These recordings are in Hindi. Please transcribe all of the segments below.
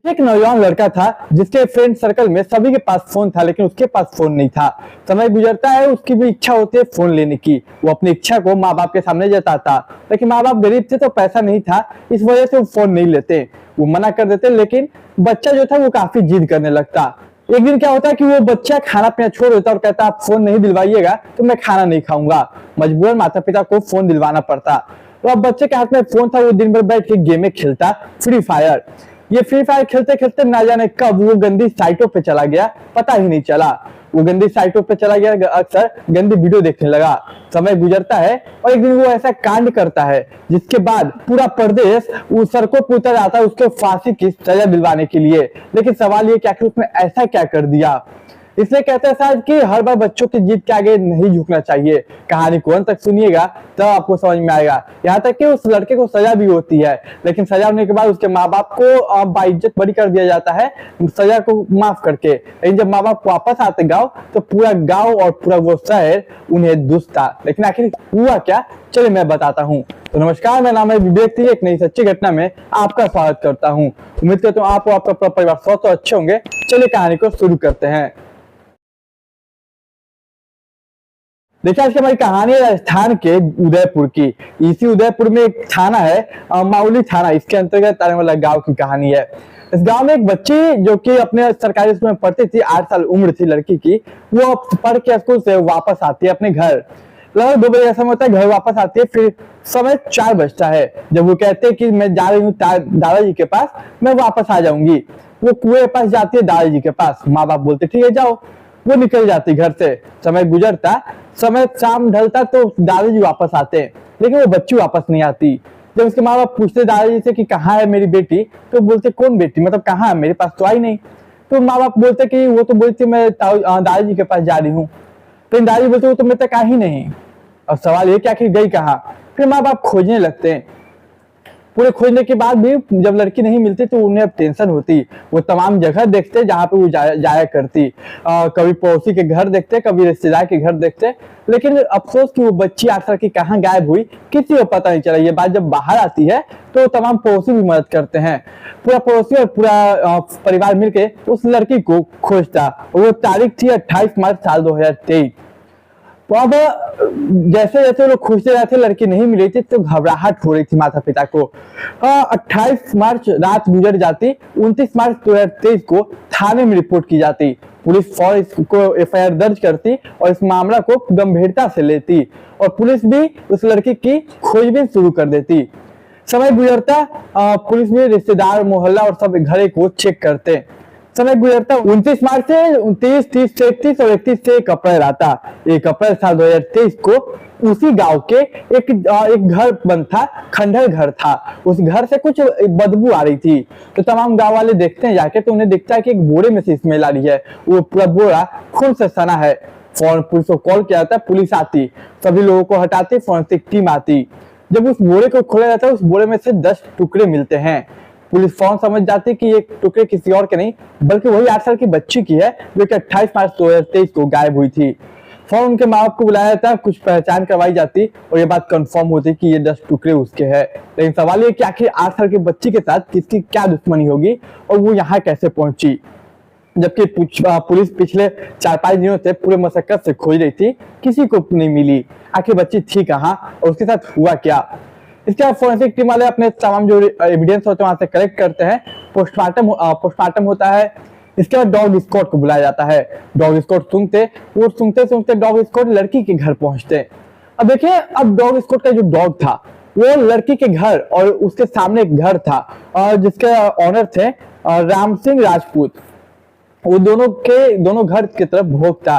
एक नौजवान लड़का था जिसके फ्रेंड सर्कल में सभी के पास फोन था, लेकिन उसके पास फोन नहीं था। समय गुजरता है, उसकी भी इच्छा होती है फोन लेने की। वो अपनी इच्छा को माँ बाप के सामने जताता, लेकिन माँ बाप गरीब थे तो पैसा नहीं था, इस वजह से वो फोन नहीं लेते। वो मना कर देते, लेकिन बच्चा जो था वो काफी जिद करने लगता। एक दिन क्या होता है कि वो बच्चा खाना पीना छोड़ देता और कहता आप फोन नहीं दिलवाइएगा तो मैं खाना नहीं खाऊंगा। मजबूरन माता पिता को फोन दिलवाना पड़ता। तो अब बच्चे के हाथ में फोन था, वो दिन भर बैठ के गेमें खेलता, फ्री फायर। ये फ्री फायर खेलते खेलते ना जाने कब वो गंदी साइटों पे चला गया, पता ही नहीं चला। वो गंदी साइटों पे चला गया, अक्सर गंदी वीडियो देखने लगा। समय गुजरता है और एक दिन वो ऐसा कांड करता है जिसके बाद पूरा प्रदेश उस सड़कों पर उतर आता है उसके फांसी की सजा दिलवाने के लिए। लेकिन सवाल ये कि आखिर उसने ऐसा क्या कर दिया। इसलिए कहते हैं शायद कि हर बार बच्चों की जिद के आगे नहीं झुकना चाहिए। कहानी को अंत तक सुनिएगा तब आपको समझ में आएगा। यहाँ तक कि उस लड़के को सजा भी होती है, लेकिन सजा होने के बाद उसके माँ बाप को बाइज्जत बरी कर दिया जाता है, सजा को माफ करके। लेकिन जब माँ बाप वापस आते गाँव तो पूरा गाँव और पूरा वो शहर उन्हें दुष्टा। लेकिन आखिर हुआ क्या, चलिए मैं बताता हूँ। तो नमस्कार, मेरा नाम है विवेक। एक नई सच्ची घटना में आपका स्वागत करता हूँ। उम्मीद करता हूँ आप और आपका पूरा परिवार स्वस्थ और अच्छे होंगे। चलिए कहानी को शुरू करते हैं। देखिए, आज की हमारी कहानी है राजस्थान के उदयपुर की। इसी उदयपुर में एक थाना है, माउली थाना, इसके अंतर्गत आने वाला गांव की कहानी है। इस गांव में एक बच्ची जो कि अपने सरकारी स्कूल में पढ़ती थी, 8 साल उम्र थी लड़की की, वो पढ़ के स्कूल से वापस आती है अपने घर। लगभग 2 बजे ऐसा होता है, घर वापस आती है। फिर समय 4 बजता है जब वो कहते हैं कि मैं जा रही हूँ दादाजी के पास, मैं वापस आ जाऊंगी। वो कुएं के पास जाती है दादाजी के पास। माँ बाप बोलते ठीक है जाओ। वो निकल जाती घर से। समय गुजरता, समय शाम ढलता तो दादाजी वापस आते, लेकिन वो बच्ची वापस नहीं आती। जब उसके माँ बाप पूछते दादाजी से कि कहाँ है मेरी बेटी, तो बोलते कौन बेटी, मतलब कहाँ है, मेरे पास तो आई नहीं। तो माँ बाप बोलते कि वो तो बोलती मैं दादाजी के पास जा रही हूँ। तो दादाजी बोलते वो तो मेरे तक आ ही नहीं। अब सवाल ये कि आखिर गई कहाँ। फिर माँ बाप खोजने लगते हैं। पूरे खोजने के बाद भी जब लड़की नहीं मिलती तो उन्हें अब टेंशन होती। वो तमाम जगह देखते जहाँ पे वो जाया करती। कभी पड़ोसी के घर देखते, कभी रिश्तेदार के घर देखते, लेकिन अफसोस कि वो बच्ची आखिर की कहाँ गायब हुई किसी को पता नहीं चला। ये बात जब बाहर आती है तो तमाम पड़ोसी भी मदद करते हैं। पूरा पड़ोसी और पूरा परिवार मिलके उस लड़की को खोजता। वो तारीख थी 28 मार्च साल 2023। तो अब जैसे जैसे लोग खोजते रहे थे, लड़की नहीं मिली थी तो घबराहट हो रही थी माता पिता को। 28 मार्च रात गुजर जाती। 29 मार्च 2023 को थाने में रिपोर्ट की जाती। पुलिस फौरन इसको एफआईआर दर्ज करती और इस मामला को गंभीरता से लेती और पुलिस भी उस लड़की की खोजबीन शुरू कर देती। समय गुजरता, पुलिस भी रिश्तेदार, मोहल्ला और सब घर को चेक करते। समय गुजरता 29 मार्च से 29, 30 से 31 और 31 से 1 अप्रैल आता। 1 अप्रैल साल 2023 को उसी गांव के एक घर बंद था, खंडहर घर था। उस घर से कुछ बदबू आ रही थी। तो तमाम गांव वाले देखते हैं जाके, तो उन्हें दिखता है कि एक बोरे में से स्मेल आ रही है। वो पूरा बोरा खून से सना है। फौरन पुलिस को कॉल किया जाता है, पुलिस आती, सभी लोगों को हटाती, फॉरेंसिक टीम आती। जब उस बोरे को खोला जाता है, उस बोरे में से 10 टुकड़े मिलते हैं। पुलिस फौरन समझ जाती कि ये टुकड़े किसी और के नहीं बल्कि वही 8 साल की बच्ची की है जो कि 28 मार्च 2023 को गायब हुई थी। फौरन उनके माँ बाप को बुलाया जाता, कुछ पहचान करवाई जाती और ये बात कंफर्म होती कि ये 10 टुकड़े उसके हैं। लेकिन सवाल ये कि आखिर 8 साल की बच्ची के साथ किसकी क्या दुश्मनी होगी और वो यहाँ कैसे पहुंची। जबकि पुलिस पिछले 4-5 दिनों से पूरे मशक्कत से खोज रही थी, किसी को नहीं मिली। आखिर बच्ची थी कहाँ और उसके साथ हुआ क्या। इसके बाद फोरेंसिक टीम वाले अपने तमाम जो एविडेंस होते हैं वहां से कलेक्ट करते हैं। पोस्टमार्टम होता है। इसके बाद डॉग स्क्वाड को बुलाया जाता है। डॉग स्क्वाड सुनते डॉग स्क्वाड लड़की के घर पहुंचते। अब देखिए, अब डॉग स्क्वाड का जो डॉग था वो लड़की के घर और उसके सामने एक घर था और जिसके ऑनर थे राम सिंह राजपूत। वो दोनों घर की तरफ भोंकता।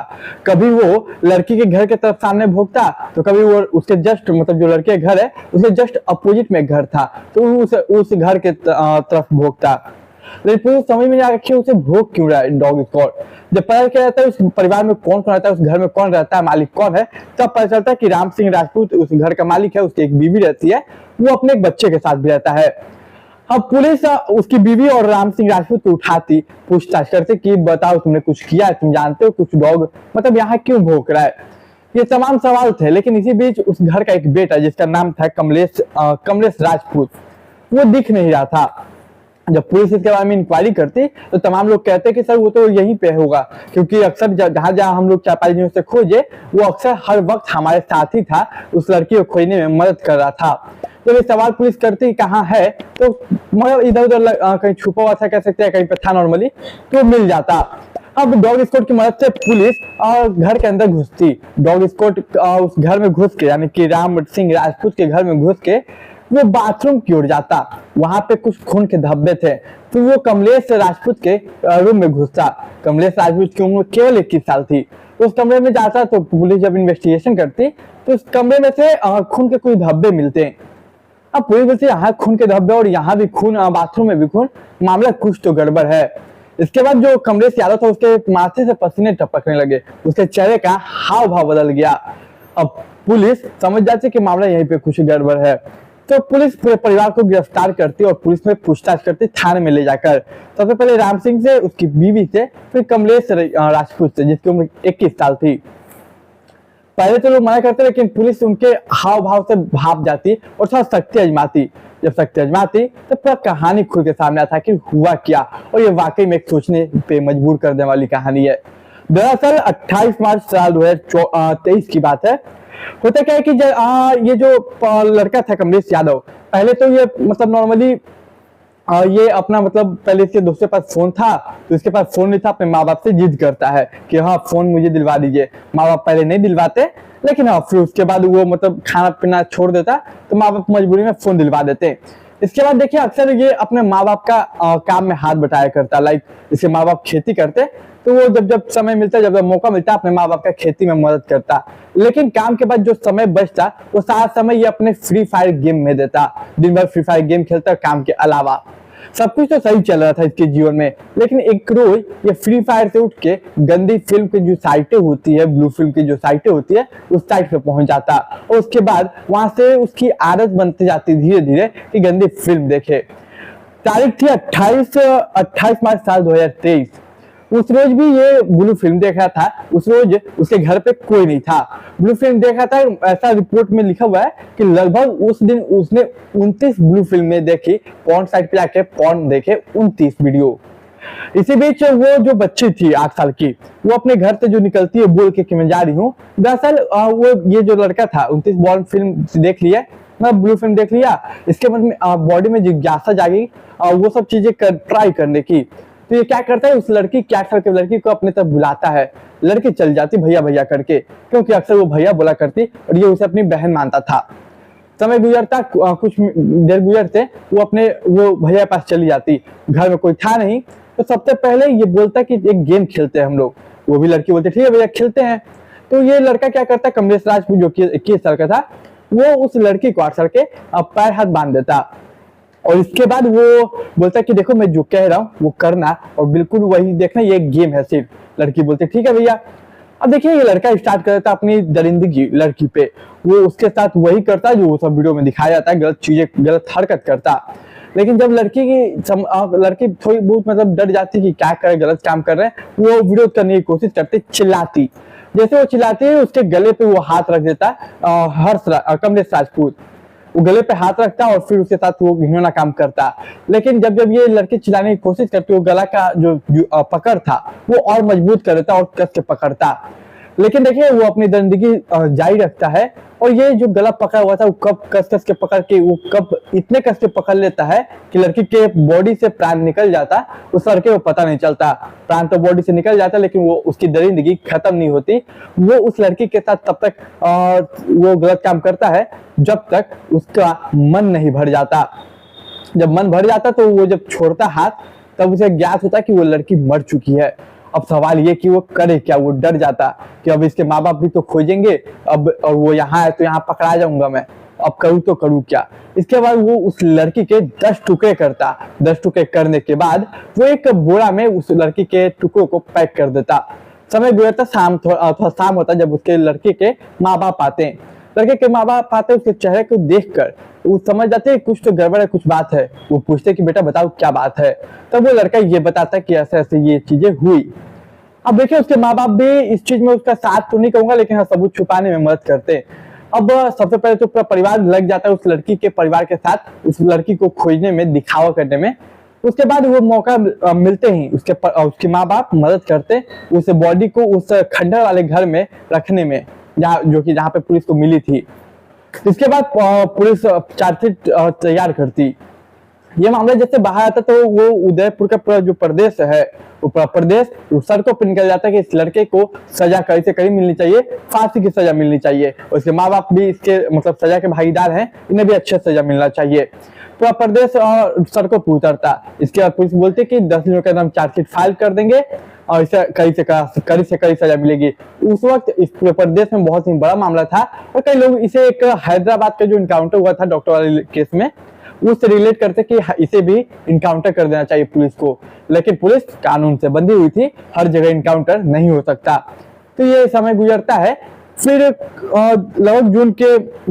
कभी वो लड़की के घर की तरफ सामने भोंकता तो कभी वो उसके जस्ट, मतलब जो लड़के घर है उसके जस्ट अपोजिट में घर था तो उस घर के तरफ भोंकता। लेकिन पुलिस समझ में नहीं आ रही उसे भोग क्यों रहा है डॉग स्क्वाड। जब पता क्या रहता है उस परिवार में कौन कौन रहता है, उस घर में कौन रहता है, मालिक कौन है, तब पता चलता है कि राम सिंह राजपूत उस घर का मालिक है। उसकी एक बीवी रहती है, वो अपने एक बच्चे के साथ भी रहता है। अब पुलिस उसकी बीवी और राम सिंह राजपूत को उठाती, पूछताछ करते कि बताओ तुमने कुछ किया है, तुम जानते हो कुछ डॉग मतलब यहाँ क्यों भौंक रहा है। ये तमाम सवाल थे। लेकिन इसी बीच उस घर का एक बेटा जिसका नाम था कमलेश राजपूत, वो दिख नहीं रहा था। जब पुलिस इसके बारे में इंक्वायरी करती तो तमाम लोग कहते कि सर वो तो यहीं पे होगा, क्योंकि अक्सर जहां जहां हम लोग चापाई न्यूज से खोजे वो अक्सर हर वक्त हमारे साथ ही था, उस लड़की को खोजने में मदद कर रहा था। जब ये सवाल पुलिस करती कहाँ है तो मगर इधर उधर कहीं छुपा हुआ था कह सकते हैं, कहीं पे था नॉर्मली, तो मिल जाता। अब डॉग स्क्वाड की मदद से पुलिस घर के अंदर घुसती। डॉग स्क्वाड उस घर में घुस के, यानी कि राम सिंह राजपूत के घर में घुस के वो बाथरूम की ओर जाता। वहां पे कुछ खून के धब्बे थे, तो वो कमलेश राजपूत के रूम में घुसता। कमलेश राजपूत की उम्र केवल 21 साल थी। तो उस कमरे में जाता तो पुलिस जब इन्वेस्टिगेशन करती तो उस कमरे में से खून के कुछ धब्बे मिलते हैं। अब पुलिस बोलती यहाँ खून के धब्बे और यहाँ भी खून, बाथरूम में भी खून, मामला कुछ तो गड़बड़ है। इसके बाद जो कमलेश यादव था उसके माथे से पसीने टपकने लगे, उसके चेहरे का हाव भाव बदल गया। अब पुलिस समझ जाती कि मामला यहीं पे कुछ गड़बड़ है, तो पुलिस पूरे परिवार को गिरफ्तार करती और पुलिस में पूछताछ करती थाने में ले जाकर। सबसे पहले राम सिंह से, उसकी बीवी से, फिर कमलेश राजपूत से जिसकी उम्र 21 साल थी। पहले तो लोग मना करते लेकिन पुलिस उनके हाव भाव से भाप जाती और थोड़ा सख्ती आजमाती। जब सख्ती आजमाती तो पूरा कहानी खुल के सामने आता कि हुआ क्या, और ये वाकई में एक सोचने पे मजबूर कर देने वाली कहानी है। दरअसल 28 मार्च साल 2023 की बात है। होता क्या है कि ये जो लड़का था कमलेश यादव, पहले तो ये मतलब नॉर्मली ये अपना मतलब पहले इसके दोस्त के पास फोन था, तो इसके पास फोन नहीं था, अपने माँ बाप से जिद करता है कि हाँ फोन मुझे दिलवा दीजिए। माँ बाप पहले नहीं दिलवाते, लेकिन हाँ फिर उसके बाद वो मतलब खाना पीना छोड़ देता तो माँ बाप मजबूरी में फोन दिलवा देते। इसके बाद देखिए अक्सर ये अपने माँ बाप का काम में हाथ बटाया करता। लाइक इसके माँ बाप खेती करते, तो वो जब जब समय मिलता, जब जब मौका मिलता, अपने माँ बाप का खेती में मदद करता। लेकिन काम के बाद जो समय बचता वो सारा समय ये अपने फ्री फायर गेम में देता। दिन भर फ्री फायर गेम खेलता काम के अलावा। सब कुछ तो सही चल रहा था इसके जीवन में, लेकिन एक रोज ये फ्री फायर से उठ के गंदी फिल्म की जो साइटें होती है, ब्लू फिल्म की जो साइटें होती है, उस साइट पे पहुंच जाता और उसके बाद वहां से उसकी आदत बनती जाती धीरे धीरे कि गंदी फिल्म देखे। तारीख थी 28 मार्च साल 2023। उस रोज भी ये ब्लू फिल्म देख रहा था। उस रोज उसके घर पे कोई नहीं था, ब्लू फिल्म देख रहा था। ऐसा रिपोर्ट में लिखा हुआ है कि लगभग उस दिन उसने 29 ब्लू फिल्में देखी। पॉर्न साइट पे जाके पॉर्न देखे 29 वीडियो। इसी बीच वो जो बच्ची थी 8 साल की, वो अपने घर से जो निकलती है बोल के कि मैं जा रही हूँ। दरअसल वो ये जो लड़का था 29 बॉर्न फिल्म देख लिया, मैं ब्लू फिल्म देख लिया, इसके बाद में बॉडी में जिज्ञासा जागी वो सब चीजें ट्राई करने की। तो ये क्या करता है, उस लड़की क्या करके लड़की को अपने तरफ बुलाता है। लड़की चल जाती भैया भैया करके, क्योंकि अक्सर वो भैया बोला करती और ये उसे अपनी बहन मानता था। समय गुजरता, कुछ देर गुजरते वो भैया के पास चली जाती। घर में कोई था नहीं, तो सबसे पहले ये बोलता कि एक गेम खेलते हैं हम लोग। वो भी लड़की बोलती ठीक है भैया खेलते हैं। तो ये लड़का क्या करता, कमलेश राजपूत जो कि 21 साल का था, वो उस लड़की को 8 साल के पैर हाथ बांध देता और इसके बाद वो बोलता कि देखो मैं जो कह रहा हूँ वो करना और बिल्कुल वही देखना, ये गेम है सिर्फ। लड़की बोलती ठीक है भैया। अब देखिए ये लड़का स्टार्ट कर देता अपनी दरिंदगी लड़की पे। वो उसके साथ वही करता जो सब वीडियो में दिखाया जाता है, गलत चीजें, गलत हरकत करता। लेकिन जब लड़की थोड़ी बहुत मतलब डर जाती कि क्या करे, गलत काम कर रहे हैं, वो विरोध करने की कोशिश करती, चिल्लाती। जैसे वो चिल्लाती है उसके गले पे वो हाथ रख देता कमलेश राजपूत। वो गले पे हाथ रखता और फिर उसके साथ वो घिनौना काम करता। लेकिन जब जब ये लड़की चिल्लाने की कोशिश करती, वो गला का जो पकड़ था वो और मजबूत कर देता और कस के पकड़ता। लेकिन देखिए वो अपनी जिंदगी जारी रखता है और ये जो गला पकड़ा हुआ था वो कब कस के पकड़ के, वो कब इतने कस के पकड़ लेता है कि लड़की के बॉडी से प्राण निकल जाता। उस लड़के को पता नहीं चलता, प्राण तो बॉडी से निकल जाता लेकिन वो उसकी दरिंदगी खत्म नहीं होती। वो उस लड़की के साथ तब तक वो गलत काम करता है जब तक उसका मन नहीं भर जाता। जब मन भर जाता तो वो जब छोड़ता हाथ तब उसे ज्ञात होता कि वो लड़की मर चुकी है। अब सवाल ये कि वो करे क्या, वो डर जाता कि अब इसके माँ बाप भी तो खोजेंगे अब, और वो यहाँ है तो यहाँ पकड़ा जाऊंगा मैं, अब करूँ तो करूँ क्या। इसके बाद वो उस लड़की के 10 टुकड़े करता। 10 टुकड़े करने के बाद वो एक बोरा में उस लड़की के टुकड़ों को पैक कर देता। समय गुजरता, थोड़ा शाम होता जब उसके लड़के के माँ बाप आते हैं। लड़के के माँ बाप आते उसके चेहरे को देखकर वो समझ जाते हैं कुछ तो गड़बड़ है, कुछ बात है। वो पूछते कि बेटा बताओ क्या बात है। तब वो लड़का ये बताता कि ऐसे ऐसे ये चीजें हुई। अब देखिए उसके माँ बाप भी इस चीज में उसका साथ तो नहीं कहूंगा, लेकिन हाँ सबूत छुपाने में मदद करते। अब सबसे पहले तो पूरा परिवार लग जाता है उस लड़की के परिवार के साथ, उस लड़की को खोजने में, दिखावा करने में। उसके बाद वो मौका मिलते ही उसके माँ बाप मदद करते उस बॉडी को उस खंडर वाले घर में रखने में, जहाँ पे पुलिस को मिली थी। इसके बाद पुलिस चार्जशीट तैयार करती। ये मामला जैसे बाहर आता तो वो उदयपुर का पूरा जो प्रदेश है वो पूरा प्रदेश सड़कों पर निकल जाता है कि इस लड़के को सजा कड़ी से कड़ी मिलनी चाहिए, फांसी की सजा मिलनी चाहिए। और इसके माँ बाप भी इसके मतलब सजा के भागीदार हैं, इन्हें भी अच्छे सजा मिलना चाहिए। पूरा प्रदेश सड़कों पर उतरता। इसके बाद पुलिस बोलती कि 10 दिनों के अंदर हम चार्जशीट फाइल कर देंगे और इसे कड़ी से कड़ी सजा मिलेगी। उस वक्त इस पूरे प्रदेश में बहुत ही बड़ा मामला था और कई लोग इसे एक हैदराबाद का जो इनकाउंटर हुआ था डॉक्टर वाले केस में उससे रिलेट करते कि इसे भी इनकाउंटर कर देना चाहिए पुलिस को। लेकिन पुलिस कानून से बंधी हुई थी, हर जगह इनकाउंटर नहीं हो सकता। तो ये समय गुजरता है। फिर लगभग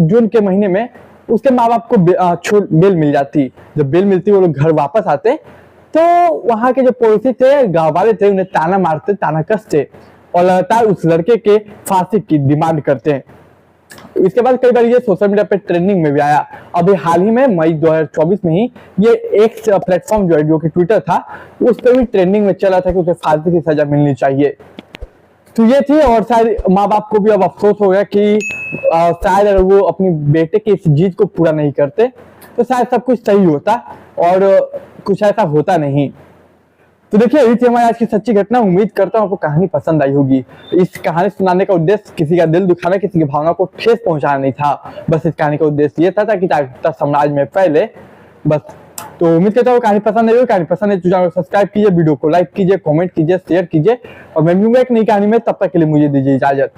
जून के महीने में उसके माँ बाप को बेल मिल जाती। जब बेल मिलती वो लोग घर वापस आते तो वहां के जो पड़ोसी थे, गाँव वाले थे, उन्हें ताना मारते, ताना कसते और लगातार उस लड़के के फांसी की डिमांड करते हैं। इसके बाद कई बार ये सोशल मीडिया पे ट्रेंडिंग में भी आया। अभी हाल ही में मई 2024 में ही ये एक प्लेटफॉर्म जो कि ट्विटर था, उस पर भी ट्रेंडिंग में चला था कि उसे फांसी की सजा मिलनी चाहिए। तो ये थी और शायद माँ बाप को भी अब अफसोस हो गया कि शायद अगर वो अपनी बेटे की इस जीत को पूरा नहीं करते तो शायद सब कुछ सही होता और कुछ ऐसा होता नहीं। तो देखिए यही थी हमारी आज की सच्ची घटना। उम्मीद करता हूँ आपको कहानी पसंद आई होगी। इस कहानी सुनाने का उद्देश्य किसी का दिल दुखाना, किसी की भावना को ठेस पहुंचाना नहीं था। बस इस कहानी का उद्देश्य ये था ताकि जागरूकता समाज में फैले, बस। तो उम्मीद करता हूँ कहानी पसंद आई होगी। कहानी पसंद है तो चैनल को सब्सक्राइब कीजिए, वीडियो को लाइक कीजिए, कमेंट कीजिए, शेयर कीजिए और मैं मिलूंगा एक नई कहानी में। तब तक के लिए मुझे दीजिए इजाजत।